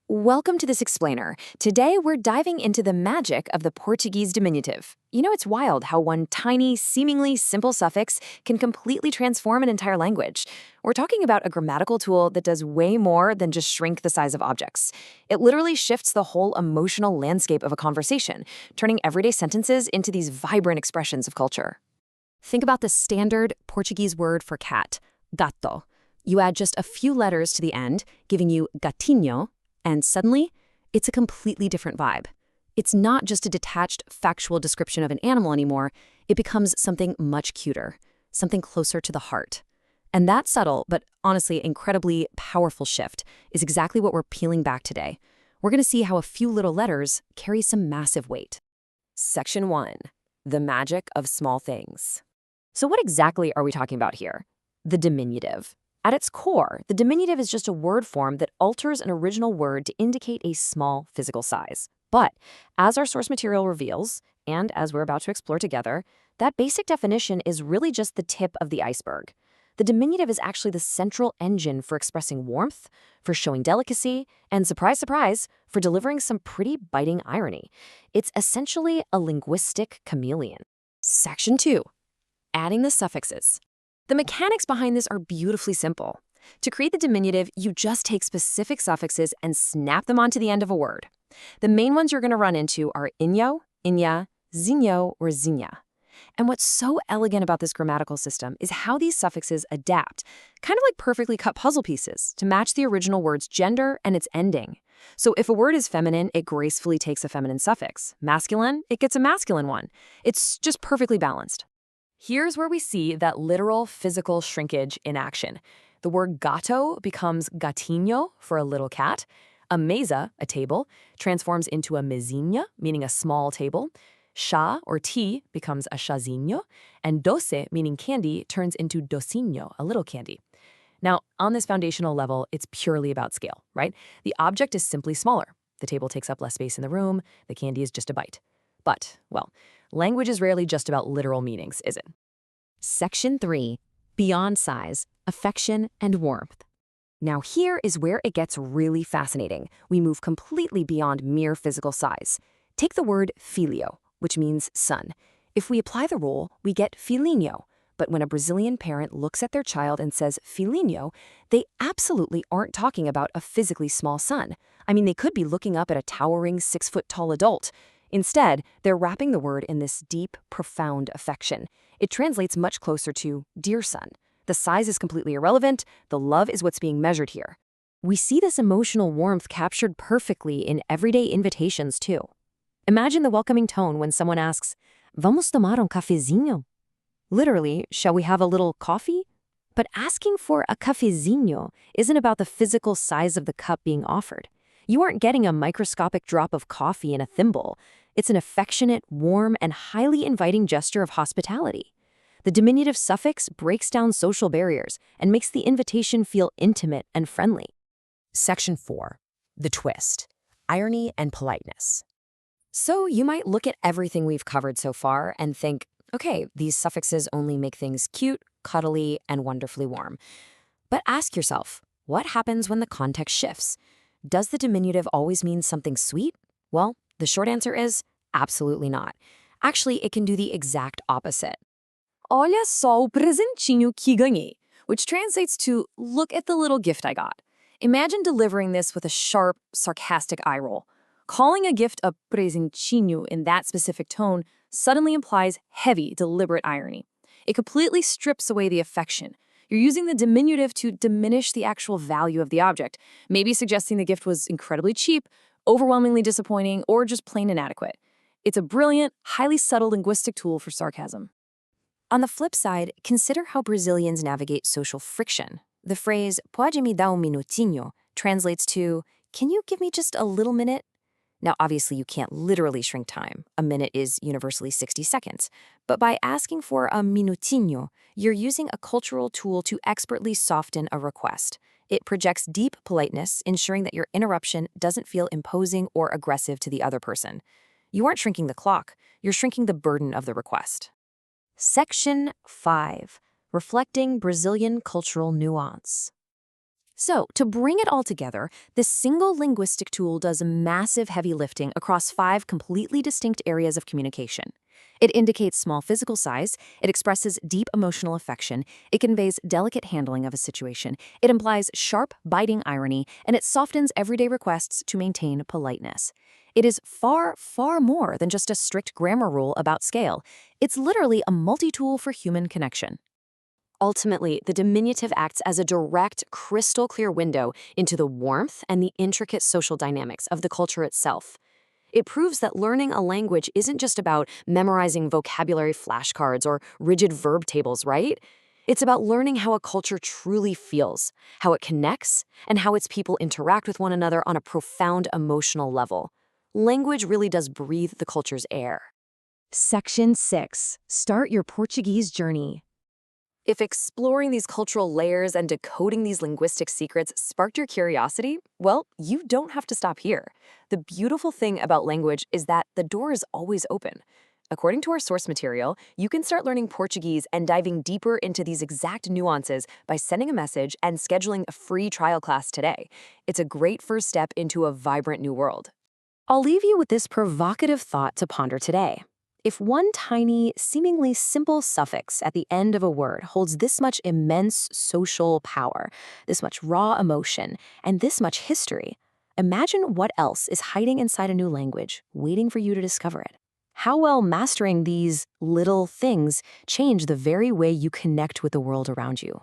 Welcome to this explainer. Today, we're diving into the magic of the Portuguese diminutive. It's wild how one tiny, seemingly simple suffix can completely transform an entire language. We're talking about a grammatical tool that does way more than just shrink the size of objects. It literally shifts the whole emotional landscape of a conversation, turning everyday sentences into these vibrant expressions of culture. Think about the standard Portuguese word for cat, gato. You add just a few letters to the end, giving you gatinho, and suddenly, it's a completely different vibe. It's not just a detached, factual description of an animal anymore. It becomes something much cuter, something closer to the heart. And that subtle, but honestly incredibly powerful shift is exactly what we're peeling back today. We're going to see how a few little letters carry some massive weight. Section 1. The magic of small things. So what exactly are we talking about here? The diminutive. At its core, the diminutive is just a word form that alters an original word to indicate a small physical size. But as our source material reveals, and as we're about to explore together, that basic definition is really just the tip of the iceberg. The diminutive is actually the central engine for expressing warmth, for showing delicacy, and surprise, surprise, for delivering some pretty biting irony. It's essentially a linguistic chameleon. Section 2. Adding the suffixes. The mechanics behind this are beautifully simple. To create the diminutive, you just take specific suffixes and snap them onto the end of a word. The main ones you're going to run into are inho, inha, zinho, or zinha. And what's so elegant about this grammatical system is how these suffixes adapt, kind of like perfectly cut puzzle pieces, to match the original word's gender and its ending. So if a word is feminine, it gracefully takes a feminine suffix. Masculine, it gets a masculine one. It's just perfectly balanced. Here's where we see that literal physical shrinkage in action. The word gato becomes gatinho for a little cat. A mesa, a table, transforms into a mesinha, meaning a small table. Chá or tea becomes a chazinho. And doce, meaning candy, turns into docinho, a little candy. Now, on this foundational level, it's purely about scale, right? The object is simply smaller. The table takes up less space in the room. The candy is just a bite. But, well, language is rarely just about literal meanings, is it? Section 3. Beyond size, affection, and warmth. Now here is where it gets really fascinating. We move completely beyond mere physical size. Take the word filho, which means son. If we apply the rule, we get filhinho. But when a Brazilian parent looks at their child and says filhinho, they absolutely aren't talking about a physically small son. I mean, they could be looking up at a towering 6-foot-tall adult. Instead, they're wrapping the word in this deep, profound affection. It translates much closer to dear son. The size is completely irrelevant. The love is what's being measured here. We see this emotional warmth captured perfectly in everyday invitations, too. Imagine the welcoming tone when someone asks, "Vamos tomar um cafezinho?" Literally, shall we have a little coffee? But asking for a cafezinho isn't about the physical size of the cup being offered. You aren't getting a microscopic drop of coffee in a thimble. It's an affectionate, warm, and highly inviting gesture of hospitality. The diminutive suffix breaks down social barriers and makes the invitation feel intimate and friendly. Section 4. The twist. Irony and politeness. So you might look at everything we've covered so far and think, okay, these suffixes only make things cute, cuddly, and wonderfully warm. But ask yourself, what happens when the context shifts? Does the diminutive always mean something sweet? Well, the short answer is absolutely not. Actually, it can do the exact opposite. Olha só o presentinho que ganhei, which translates to look at the little gift I got. Imagine delivering this with a sharp, sarcastic eye roll. Calling a gift a presentinho in that specific tone suddenly implies heavy, deliberate irony. It completely strips away the affection. You're using the diminutive to diminish the actual value of the object, maybe suggesting the gift was incredibly cheap, overwhelmingly disappointing, or just plain inadequate. It's a brilliant, highly subtle linguistic tool for sarcasm. On the flip side, consider how Brazilians navigate social friction. The phrase, "Pode me dar um minutinho," translates to, "Can you give me just a little minute?" Now, obviously, you can't literally shrink time. A minute is universally 60 seconds. But by asking for a minutinho, you're using a cultural tool to expertly soften a request. It projects deep politeness, ensuring that your interruption doesn't feel imposing or aggressive to the other person. You aren't shrinking the clock, you're shrinking the burden of the request. Section 5. Reflecting Brazilian cultural nuance. So, to bring it all together, this single linguistic tool does massive heavy lifting across 5 completely distinct areas of communication. It indicates small physical size, it expresses deep emotional affection, it conveys delicate handling of a situation, it implies sharp, biting irony, and it softens everyday requests to maintain politeness. It is far, far more than just a strict grammar rule about scale. It's literally a multi-tool for human connection. Ultimately, the diminutive acts as a direct, crystal clear window into the warmth and the intricate social dynamics of the culture itself. It proves that learning a language isn't just about memorizing vocabulary flashcards or rigid verb tables, right? It's about learning how a culture truly feels, how it connects, and how its people interact with one another on a profound emotional level. Language really does breathe the culture's air. Section 6. Start your Portuguese journey. If exploring these cultural layers and decoding these linguistic secrets sparked your curiosity, well, you don't have to stop here. The beautiful thing about language is that the door is always open. According to our source material, you can start learning Portuguese and diving deeper into these exact nuances by sending a message and scheduling a free trial class today. It's a great first step into a vibrant new world. I'll leave you with this provocative thought to ponder today. If one tiny, seemingly simple suffix at the end of a word holds this much immense social power, this much raw emotion, and this much history, imagine what else is hiding inside a new language, waiting for you to discover it. How will mastering these little things change the very way you connect with the world around you?